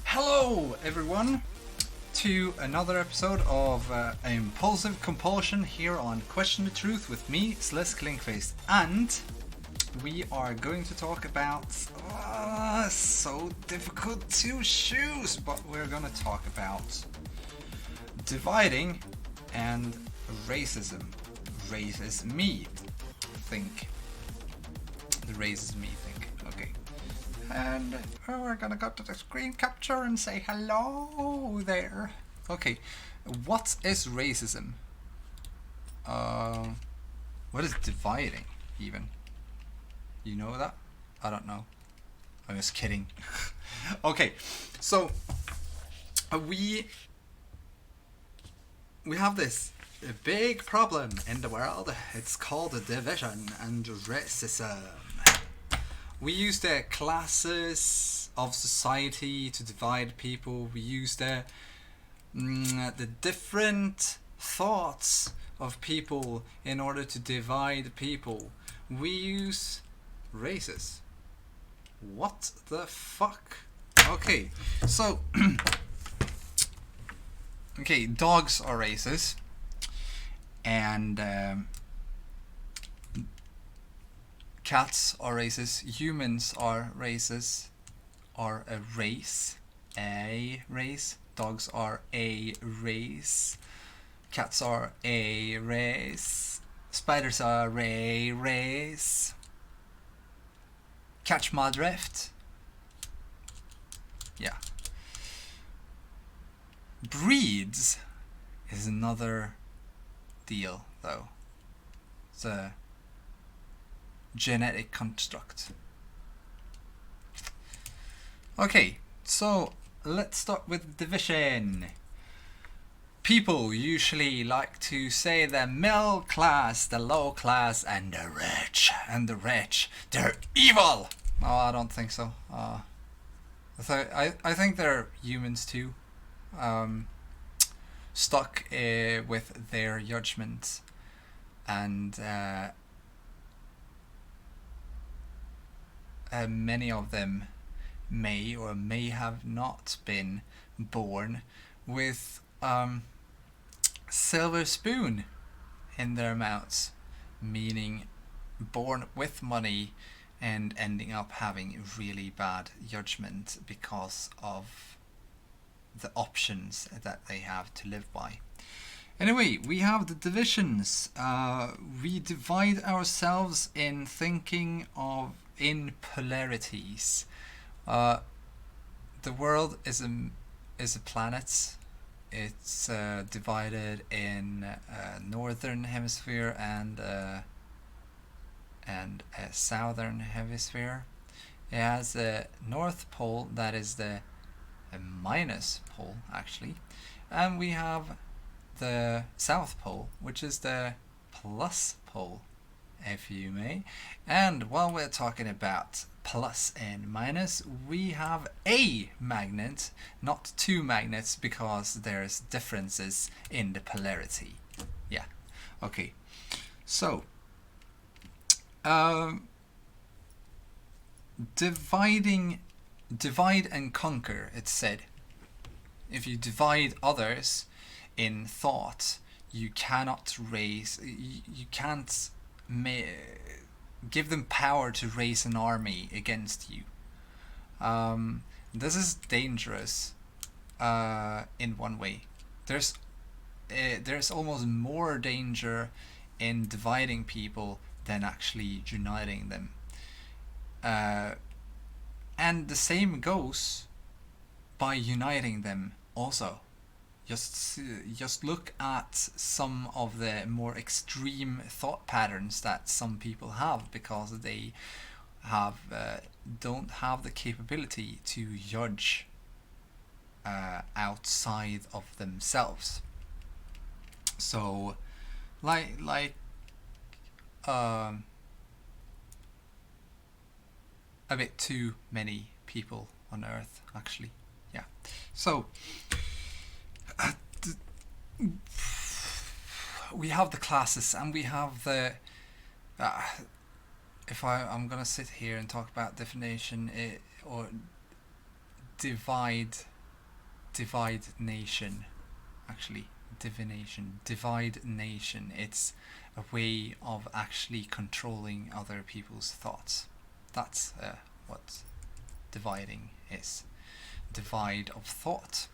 Hello everyone to another episode of Impulsive Compulsion here on Question the Truth with me, Sliss Klinkface, and we are going to talk about so difficult to choose, but we're gonna talk about dividing and racism. Raises me think. The raises me think. Okay. And we're gonna go to the screen capture and say hello there. Okay, what is racism? What is dividing even? You know that? I don't know. I'm just kidding. Okay, so we have this big problem in the world. It's called division and racism. We use the classes of society to divide people. We use the different thoughts of people in order to divide people. We use races. What the fuck? Okay, so okay, dogs are races, and cats are races, humans are races, are a race, dogs are a race, cats are a race, spiders are a race. Catch my drift? Yeah. Breeds is another deal though. It's a genetic construct. Okay, so let's start with division. People usually like to say the middle class, the low class, and the rich. And the rich, they're evil! Oh, I don't think so. I think they're humans too. Stuck with their judgments. And many of them may or may have not been born with silver spoon in their mouths, meaning born with money and ending up having really bad judgment because of the options that they have to live by. Anyway, we have the divisions. We divide ourselves in thinking of in polarities. The world is a planet. It's divided in northern hemisphere and a southern hemisphere. It has a north pole that is the minus pole actually, and we have the south pole, which is the plus pole, if you may. And while we're talking about plus and minus, we have a magnet, not two magnets, because there's differences in the polarity. Yeah. Okay. So divide and conquer, it's said. If you divide others in thought, you cannot you can't give them power to raise an army against you. This is dangerous in one way. There's almost more danger in dividing people than actually uniting them. And the same goes by uniting them also. Just look at some of the more extreme thought patterns that some people have, because they have don't have the capability to judge outside of themselves. So, like a bit too many people on Earth, actually. Yeah. So we have the classes, and we have the if I'm gonna sit here and talk about definition or divide nation, actually. Divination, divide nation. It's a way of actually controlling other people's thoughts. That's what dividing is. Divide of thought.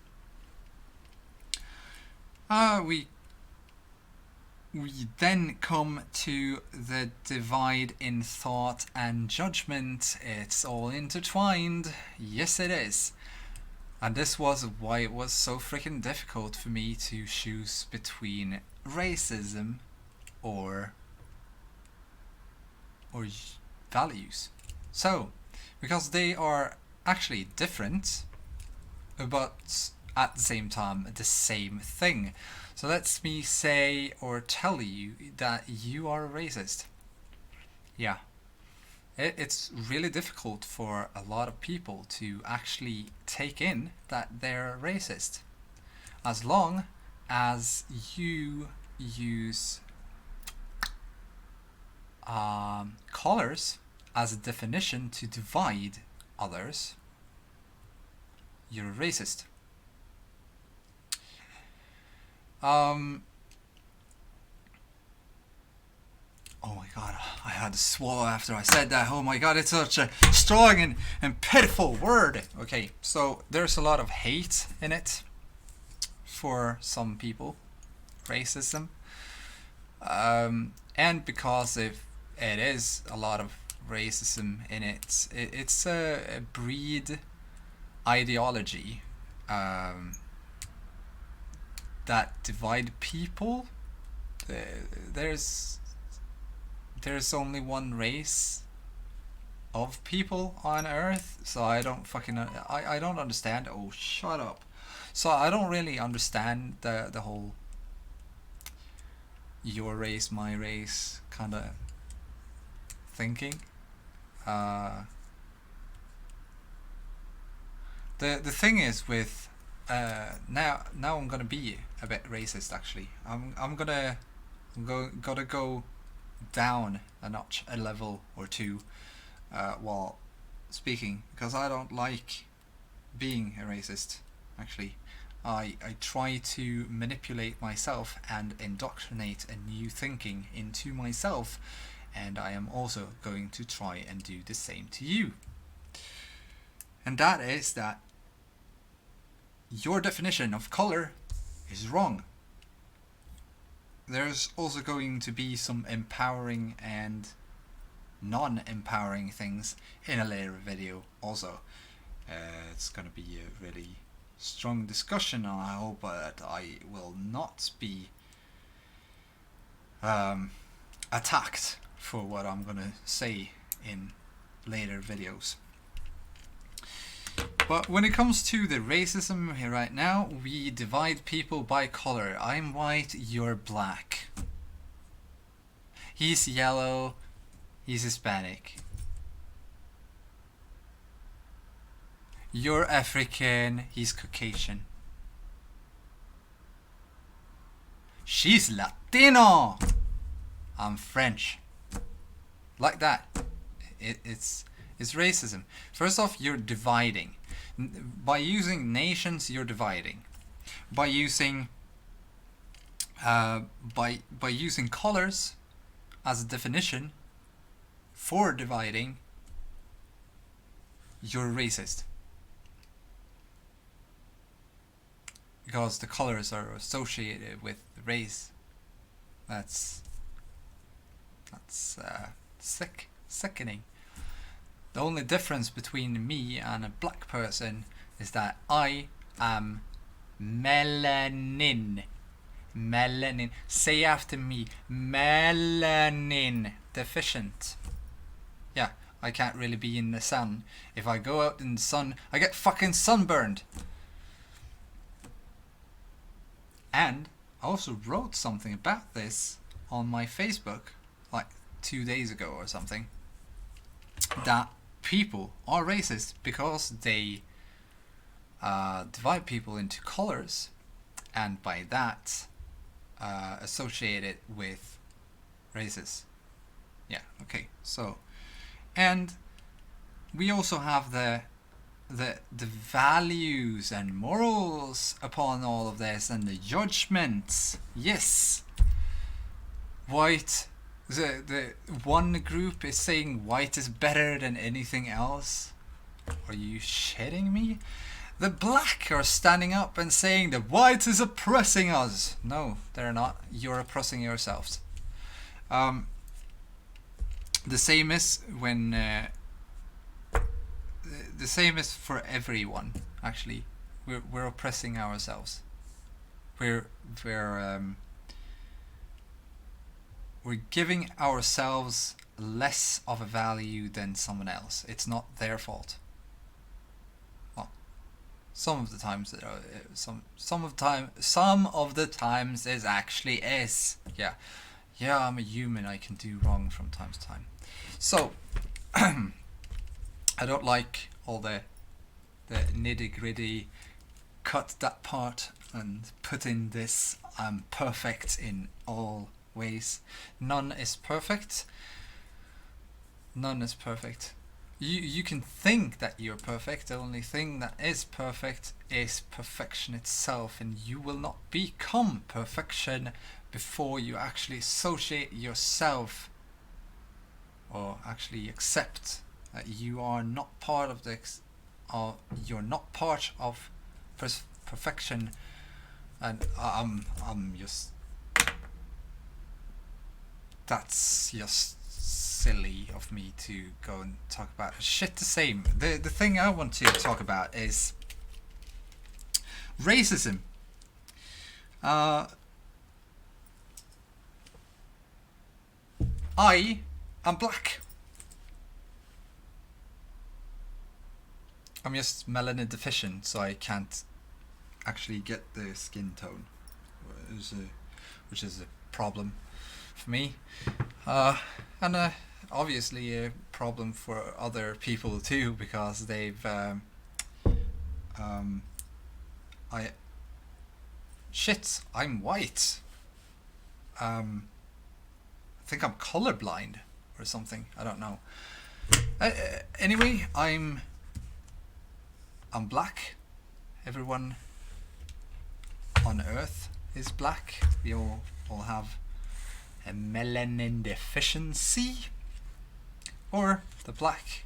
We then come to the divide in thought and judgment. It's all intertwined. Yes, it is. And this was why it was so freaking difficult for me to choose between racism or values. So, because they are actually different, but at the same time the same thing. So let me say or tell you that you are a racist. Yeah. It's really difficult for a lot of people to actually take in that they're racist. As long as you use colors as a definition to divide others, you're a racist. Oh my god, I had to swallow after I said that. Oh my god, it's such a strong and pitiful word. Okay, so there's a lot of hate in it for some people. Racism. And because if it is a lot of racism in it, it's a breed ideology that divide people. There's only one race of people on Earth, so I don't fucking I don't understand. Oh, shut up. So I don't really understand the whole your race, my race kind of thinking. The thing is with now I'm gonna be a bit racist actually. I'm gonna go down a notch, a level or two while speaking, because I don't like being a racist actually. I try to manipulate myself and indoctrinate a new thinking into myself, and I am also going to try and do the same to you. And that is that your definition of color is wrong. There's also going to be some empowering and non-empowering things in a later video also. It's going to be a really strong discussion, and I hope that I will not be attacked for what I'm going to say in later videos. But when it comes to the racism here right now, we divide people by color. I'm white, you're black. He's yellow, he's Hispanic. You're African, he's Caucasian. She's Latino, I'm French. Like that. It's racism. First off, you're dividing. By using nations, you're dividing. By using by using colors as a definition for dividing, you're racist. Because the colors are associated with race. That's sickening. The only difference between me and a black person is that I am melanin. Melanin. Say after me. Melanin deficient. Yeah, I can't really be in the sun. If I go out in the sun, I get fucking sunburned. And I also wrote something about this on my Facebook like 2 days ago or something. That people are racist because they divide people into colors, and by that associate it with races. Yeah, okay. So, and we also have the the values and morals upon all of this and the judgments. Yes, white. The one group is saying white is better than anything else. Are you shitting me? The black are standing up and saying the white is oppressing us. No, they're not. You're oppressing yourselves. The same is when. The same is for everyone. Actually, we're oppressing ourselves. We're giving ourselves less of a value than someone else. It's not their fault. Well, some of the times, some of the times it actually is. Yeah, I'm a human. I can do wrong from time to time. So I don't like all the nitty gritty. Cut that part and put in this. I'm perfect in all ways. None is perfect. You can think that you're perfect. The only thing that is perfect is perfection itself, and you will not become perfection before you actually associate yourself or actually accept that you are not part of this, or you're not part of perfection. And I'm just, that's just silly of me to go and talk about shit the same. The thing I want to talk about is racism. I am black. I'm just melanin deficient, so I can't actually get the skin tone, which is a problem for me, and obviously a problem for other people too, because they've I'm white. I think I'm colorblind or something. I don't know. Anyway, I'm black. Everyone on Earth is black. We all have a melanin deficiency, or the black.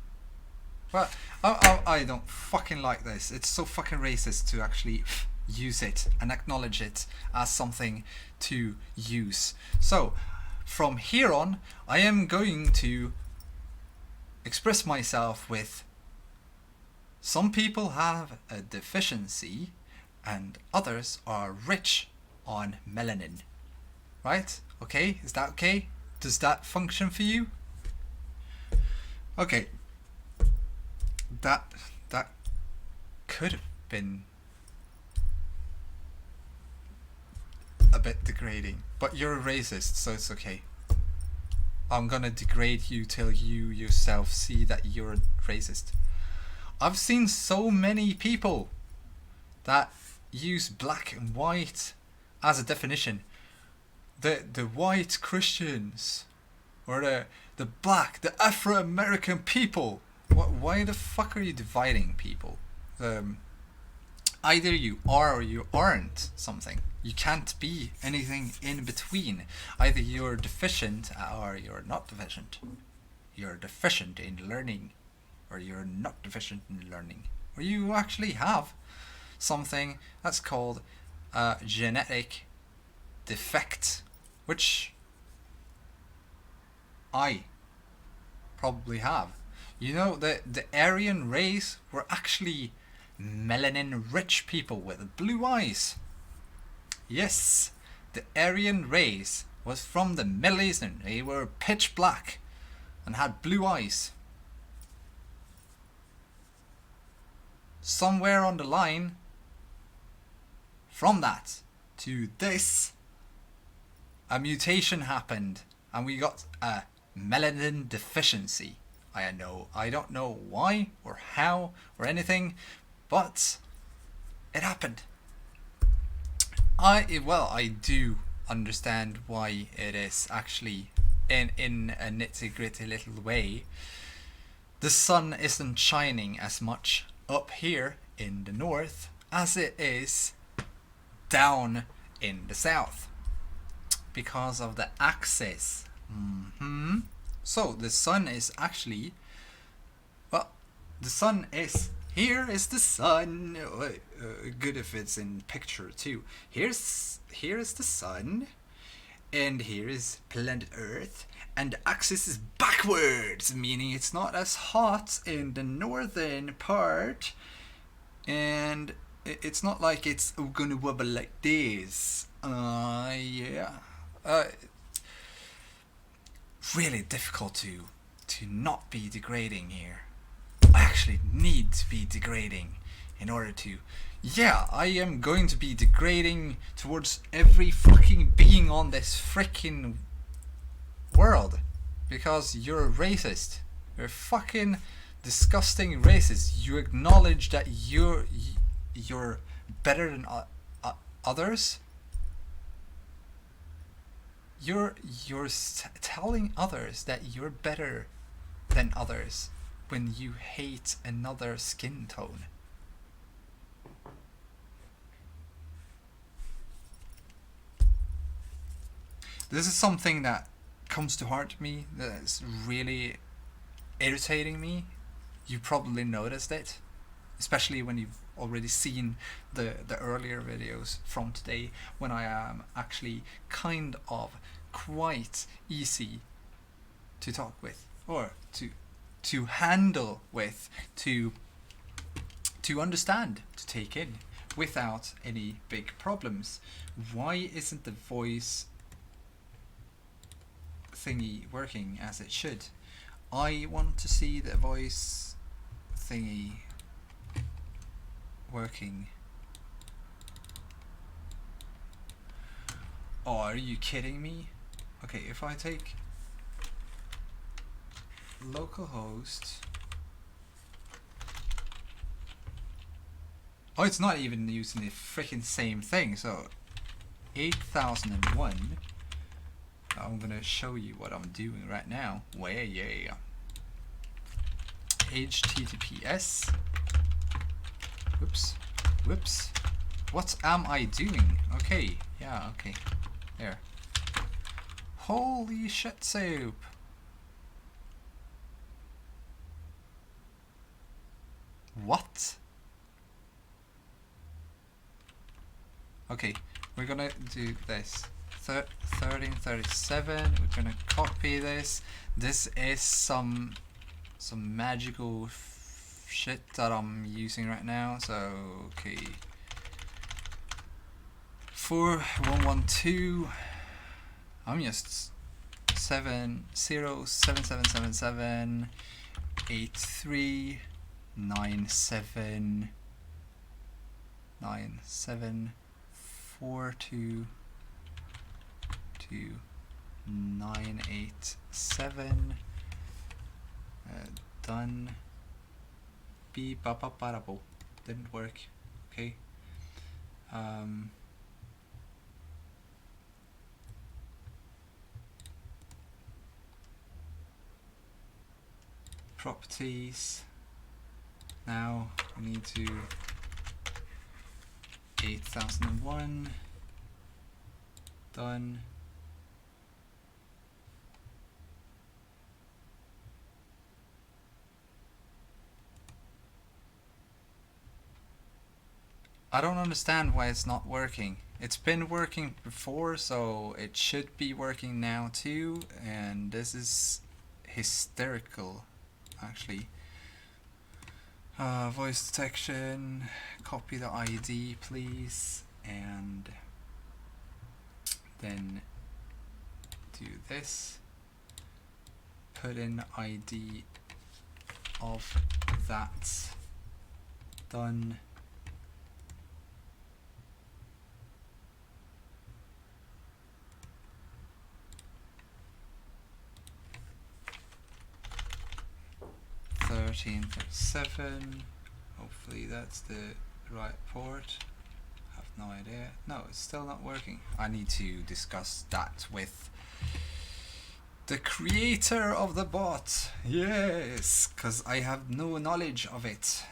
Well, I don't fucking like this. It's so fucking racist to actually use it and acknowledge it as something to use. So from here on, I am going to express myself with: some people have a deficiency and others are rich on melanin. Right? Okay? Is that okay? Does that function for you? Okay. That could have been a bit degrading, but you're a racist, so it's okay. I'm gonna degrade you till you yourself see that you're a racist. I've seen so many people that use black and white as a definition. The white Christians, or the black, the Afro-American people. Why the fuck are you dividing people? Either you are or you aren't something. You can't be anything in between. Either you're deficient or you're not deficient. You're deficient in learning, or you're not deficient in learning. Or you actually have something that's called a genetic defect, which I probably have. You know, the Aryan race were actually melanin rich people with blue eyes. Yes, the Aryan race was from the Middle East, and they were pitch black and had blue eyes. Somewhere on the line, from that to this, a mutation happened and we got a melanin deficiency. I don't know why or how or anything, but it happened. I do understand why it is actually in a nitty gritty little way. The sun isn't shining as much up here in the north as it is down in the south because of the axis. So the sun is actually, well, the sun is, here is the sun. Good if it's in picture too. Here is the sun, and here is planet Earth, and the axis is backwards, meaning it's not as hot in the northern part, and it's not like it's gonna wobble like this. Really difficult to not be degrading here. I actually need to be degrading in order to. Yeah, I am going to be degrading towards every fucking being on this freaking world because you're a racist. You're a fucking disgusting racist. You acknowledge that you're better than others. You're telling others that you're better than others when you hate another skin tone. This is something that comes to heart to me, that's really irritating me. You probably noticed it, especially when you've already seen the earlier videos from today, when I am actually kind of quite easy to talk with, or to handle with, to understand, to take in without any big problems. Why isn't the voice thingy working as it should? I want to see the voice thingy working. Oh, are you kidding me? Okay, if I take localhost. Oh, it's not even using the freaking same thing. So 8001. I'm gonna show you what I'm doing right now. Yeah. HTTPS. Whoops. What am I doing? Okay, yeah, okay. There. Holy shit soup. What? Okay, we're gonna do this. 1337, we're gonna copy this. This is some magical shit that I'm using right now. So okay, 4112. I'm just 707777 8397 9742 987. Done. Beep ba ba ba bo. Didn't work. Okay. Properties. Now we need to 8001. Done. I don't understand why it's not working. It's been working before, so it should be working now too, and this is hysterical, actually. Voice detection, copy the ID please, and then do this. Put in ID of that. Done. $13.37. Hopefully that's the right port. I have no idea. No, it's still not working. I need to discuss that with the creator of the bot. Yes, because I have no knowledge of it.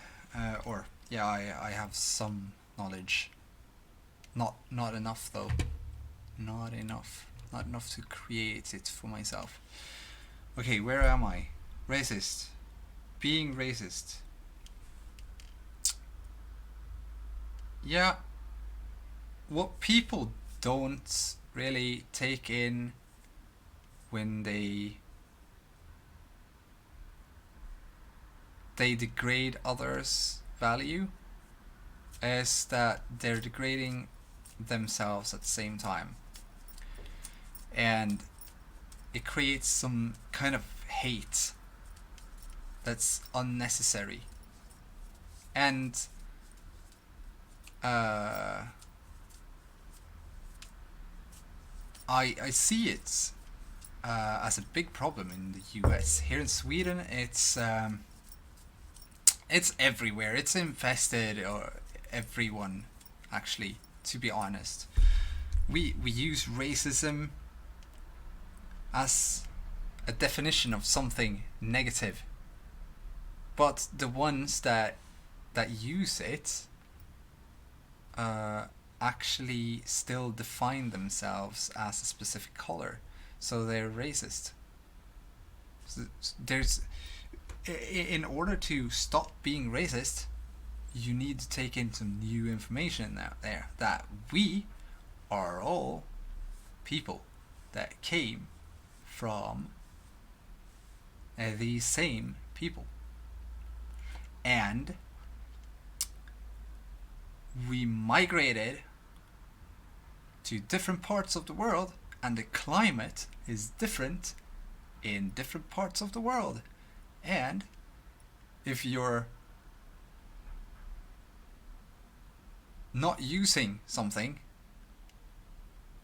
or yeah, I have some knowledge. Not enough though. Not enough. Not enough to create it for myself. Okay, where am I? Racist. Being racist. Yeah, what people don't really take in when they degrade others' value is that they're degrading themselves at the same time. And it creates some kind of hate that's unnecessary. And I see it as a big problem in the US. Here in Sweden, it's everywhere. It's infested, or everyone, actually. To be honest, we use racism as a definition of something negative, but the ones that use it actually still define themselves as a specific color, so they're racist. So there's, in order to stop being racist, you need to take in some new information out there that we are all people that came from these same people, and we migrated to different parts of the world, and the climate is different in different parts of the world. And if you're not using something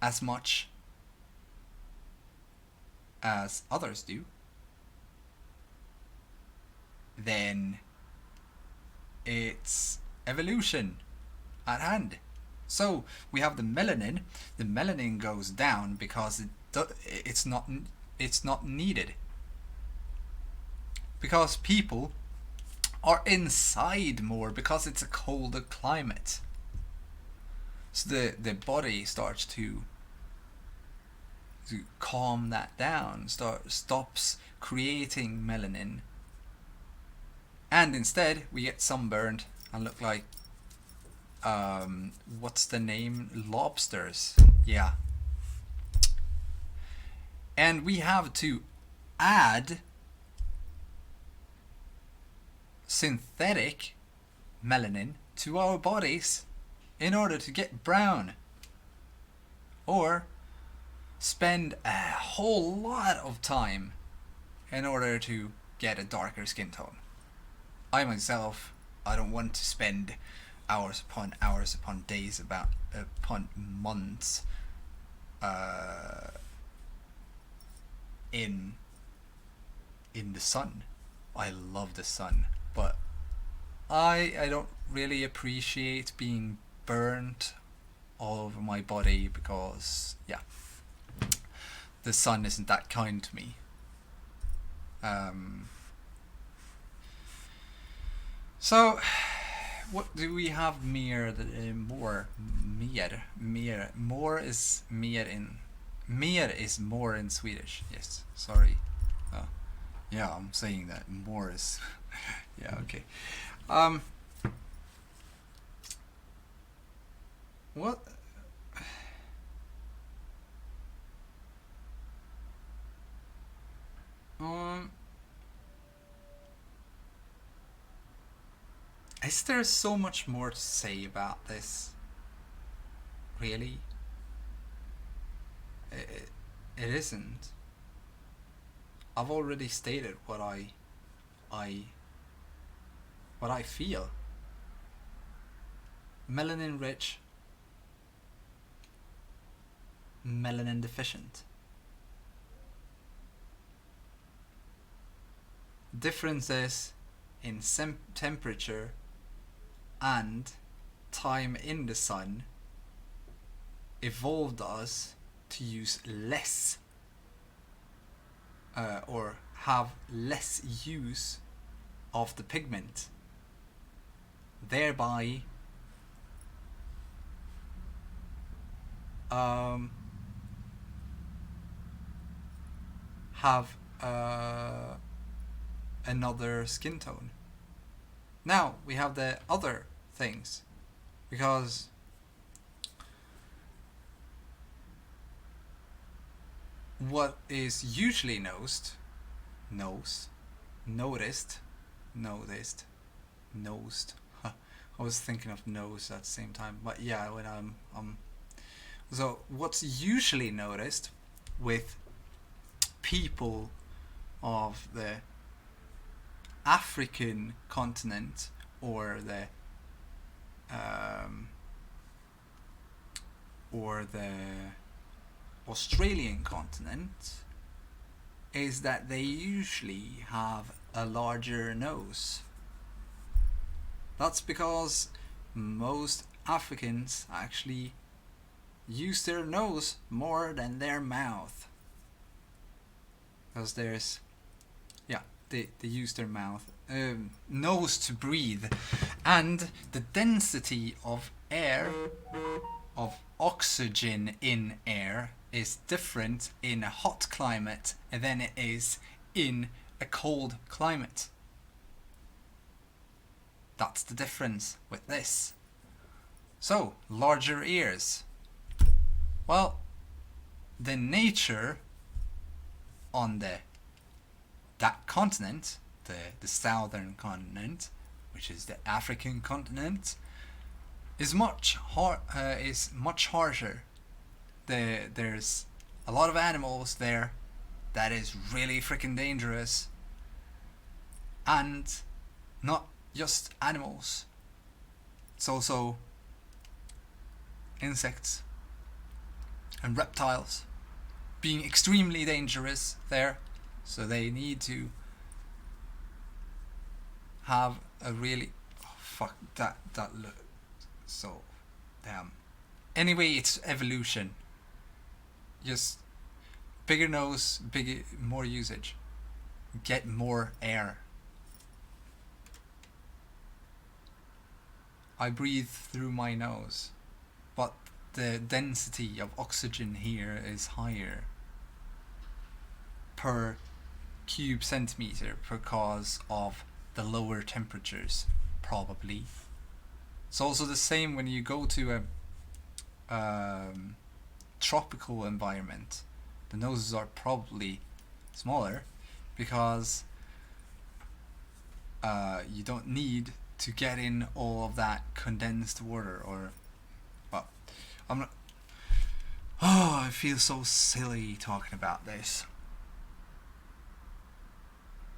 as much as others do, then it's evolution at hand. So we have the melanin. The melanin goes down because it's not needed. Because people are inside more because it's a colder climate. So the body starts to calm that down, stops creating melanin, and instead we get sunburned and look like what's the name? Lobsters. Yeah. And we have to add synthetic melanin to our bodies in order to get brown, or spend a whole lot of time in order to get a darker skin tone. I myself, I don't want to spend hours upon days, upon months in the sun. I love the sun, but I don't really appreciate being burnt all over my body, because the sun isn't that kind to me. So what do we have more is more in Swedish. Yes, sorry. Yeah, I'm saying that more is yeah, okay. What is there so much more to say about this? Really? It isn't. I've already stated what I feel. Melanin rich, melanin deficient. Differences in temperature and time in the sun evolved us to use less or have less use of the pigment. thereby have another skin tone. Now we have the other things, because what is usually noticed. I was thinking of nose at the same time, but yeah, when so what's usually noticed with people of the African continent or the Australian continent is that they usually have a larger nose. That's because most Africans actually use their nose more than their mouth. Because they use their nose to breathe, and the density of oxygen in air is different in a hot climate than it is in a cold climate. That's the difference with this. So, larger ears. Well, the nature on that continent, the southern continent, which is the African continent, is much harsher. There's a lot of animals there that is really freaking dangerous, and not just animals. It's also insects and reptiles being extremely dangerous there, so they need to have a really that look so damn. Anyway, it's evolution. Just bigger nose, more usage, get more air. I breathe through my nose, but the density of oxygen here is higher per cube centimeter because of the lower temperatures, probably. It's also the same when you go to a tropical environment. The noses are probably smaller because you don't need to get in all of that condensed water, or well, I'm not. Oh, I feel so silly talking about this.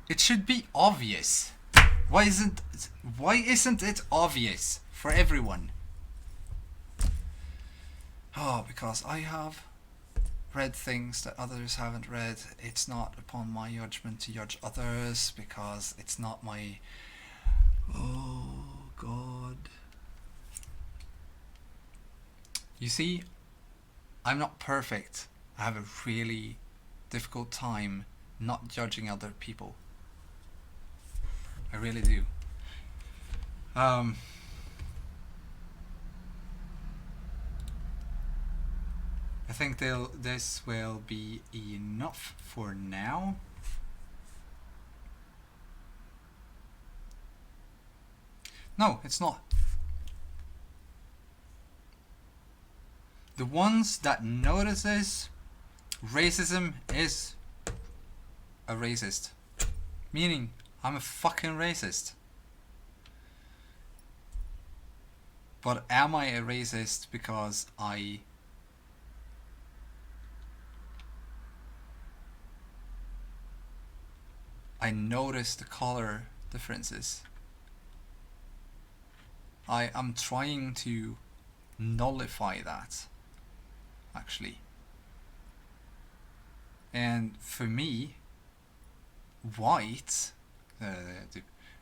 It should be obvious. Why isn't it obvious for everyone? Oh, because I have read things that others haven't read. It's not upon my judgment to judge others, because it's not my... Oh, God. You see, I'm not perfect. I have a really difficult time not judging other people. I really do. I think this will be enough for now. No, it's not. The ones that notices racism is a racist. Meaning, I'm a fucking racist. But am I a racist because I notice the color differences? I'm trying to nullify that, actually. And for me, white,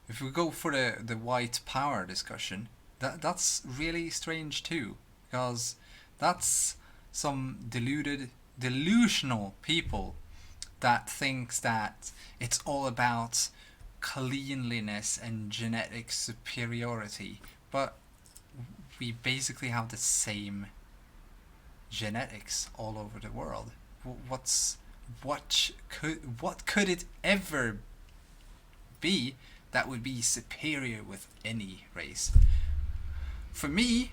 if we go for the white power discussion, that's really strange too, because that's some delusional people that thinks that it's all about cleanliness and genetic superiority, but we basically have the same genetics all over the world. What could it ever be that would be superior with any race? For me,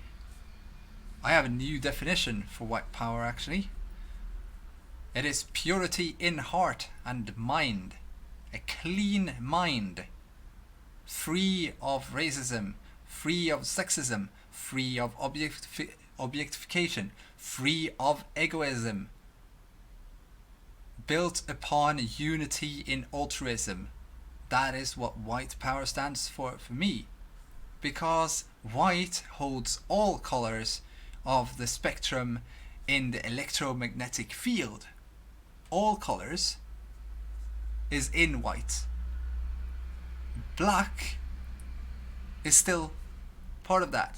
I have a new definition for white power actually. It is purity in heart and mind. A clean mind, free of racism, free of sexism, free of objectification, free of egoism, built upon unity in altruism. That is what white power stands for me. Because white holds all colors of the spectrum in the electromagnetic field. All colors is in white. Black is still part of that.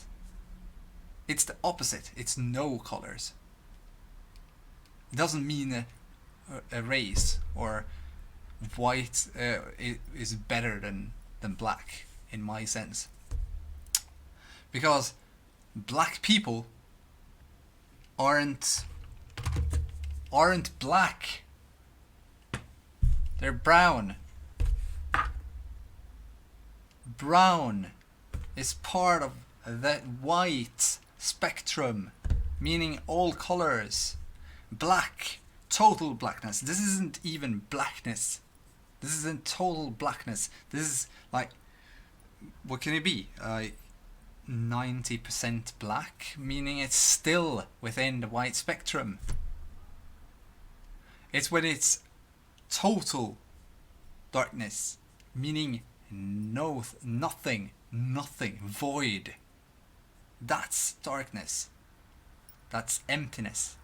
It's the opposite. It's no colors. It doesn't mean a race or white is better than black in my sense. Because black people aren't black. They're brown. Brown is part of that white spectrum, meaning all colors. Black, total blackness. This isn't even blackness. This isn't total blackness. This is like, what can it be? 90% black, meaning it's still within the white spectrum. It's when it's total darkness, meaning nothing, void. That's darkness. That's emptiness.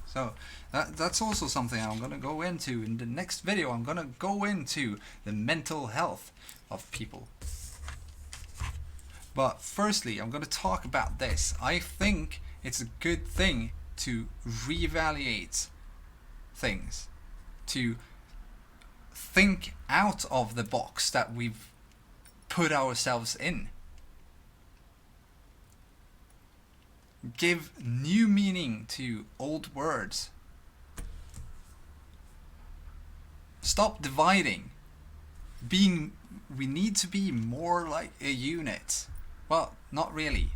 So that's also something I'm going to go into in the next video. I'm going to go into the mental health of people. But firstly, I'm going to talk about this. I think it's a good thing to reevaluate things, to think out of the box that we've put ourselves in. Give new meaning to old words. Stop dividing. We need to be more like a unit. Well, not really,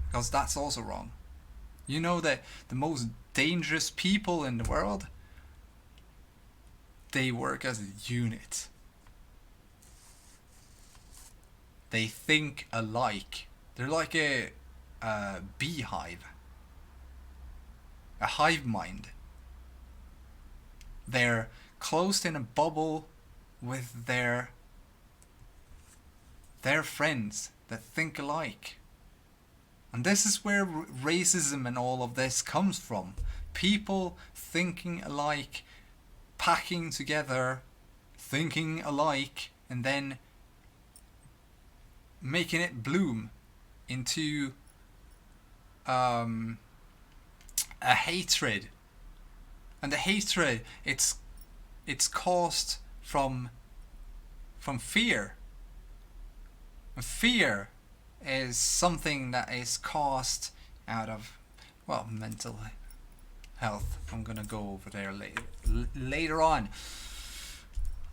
because that's also wrong. You know that the most dangerous people in the world, they work as a unit. They think alike. They're like a beehive, a hive mind. They're closed in a bubble with their friends that think alike. And this is where racism and all of this comes from. People thinking alike, packing together, thinking alike, and then making it bloom into a hatred. And the hatred, it's caused from fear. Fear is something that is caused out of, well, mental health. I'm gonna go over there later on.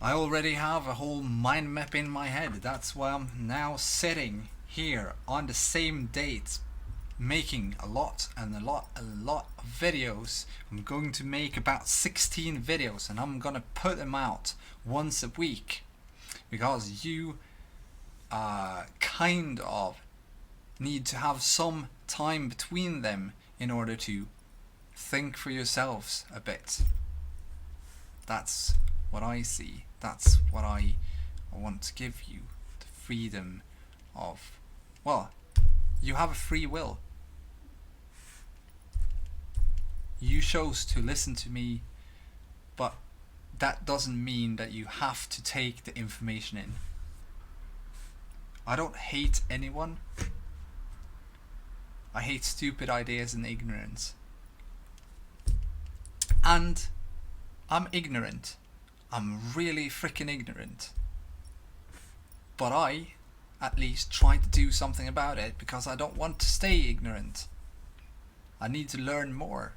I already have a whole mind map in my head. That's why I'm now sitting here on the same date, making a lot of videos. I'm going to make about 16 videos, and I'm gonna put them out once a week, because you kind of need to have some time between them in order to think for yourselves a bit. That's what I see. That's what I want to give you. The freedom of, well, you have a free will. You chose to listen to me, but that doesn't mean that you have to take the information in. I don't hate anyone. I hate stupid ideas and ignorance. And I'm ignorant. I'm really freaking ignorant. But I at least try to do something about it, because I don't want to stay ignorant. I need to learn more.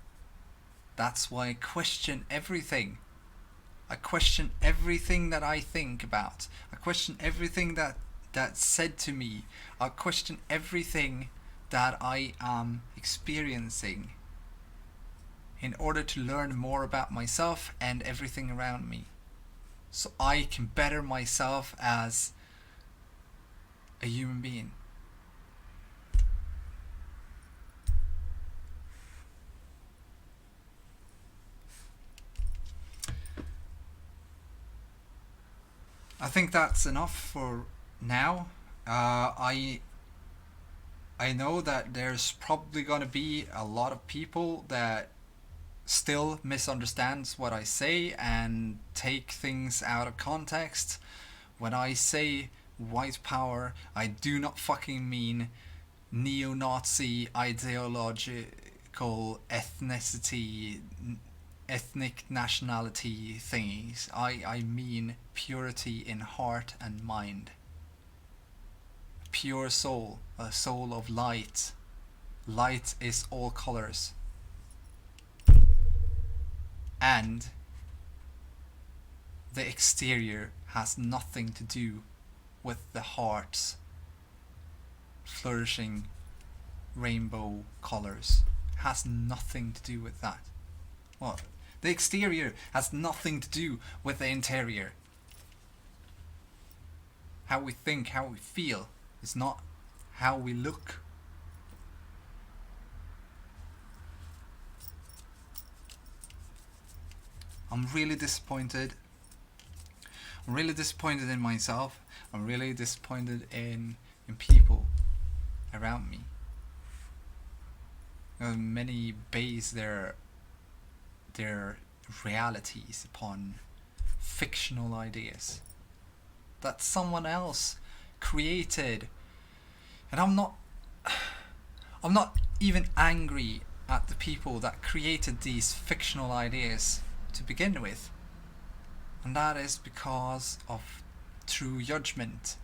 That's why I question everything. I question everything that I think about. I question everything that's said to me. I question everything that I am experiencing in order to learn more about myself and everything around me, so I can better myself as a human being. I think that's enough for now. I know that there's probably gonna be a lot of people that still misunderstands what I say and take things out of context. When I say white power, I do not fucking mean neo-Nazi ideological ethnicity, ethnic nationality thingies. I mean purity in heart and mind. Pure soul, a soul of light. Light is all colors. And the exterior has nothing to do with the heart's flourishing rainbow colors. It has nothing to do with that. Well, the exterior has nothing to do with the interior. How we think, how we feel is not how we look. I'm really disappointed. I'm really disappointed in myself. I'm really disappointed in people around me. Many base their realities upon fictional ideas that someone else created. And I'm not even angry at the people that created these fictional ideas to begin with. And that is because of true judgment.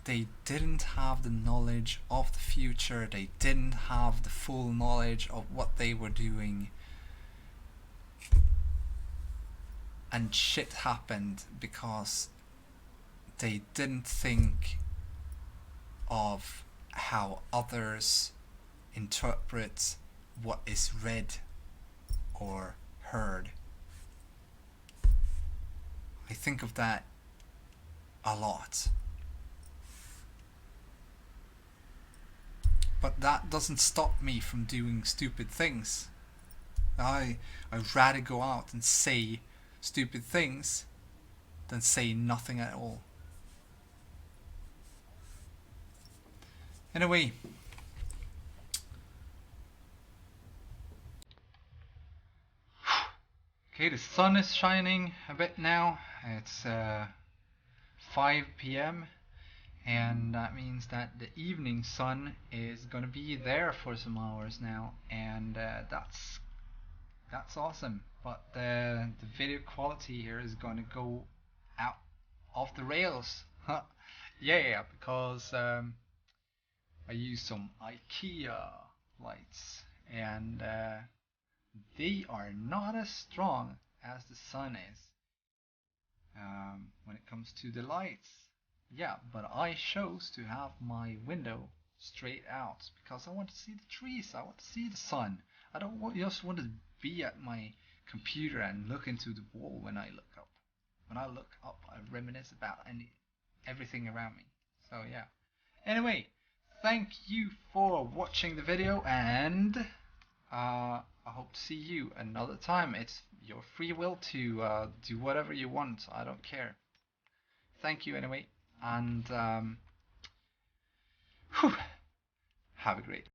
They didn't have the knowledge of the future. They didn't have the full knowledge of what they were doing. And shit happened because they didn't think of how others interpret what is read or heard. I think of that a lot. But that doesn't stop me from doing stupid things. I'd rather go out and say stupid things than say nothing at all. Anyway, okay, the sun is shining a bit now. It's 5 p.m. and that means that the evening sun is gonna be there for some hours now, and that's awesome. But the video quality here is gonna go out off the rails. Yeah, because I use some IKEA lights, and they are not as strong as the sun is when it comes to the lights. Yeah, but I chose to have my window straight out because I want to see the trees, I want to see the sun. I don't just want to be at my computer and look into the wall when I look up. When I look up, I reminisce about everything around me. So yeah. Anyway, thank you for watching the video, and I hope to see you another time. It's your free will to do whatever you want. I don't care. Thank you anyway, and have a great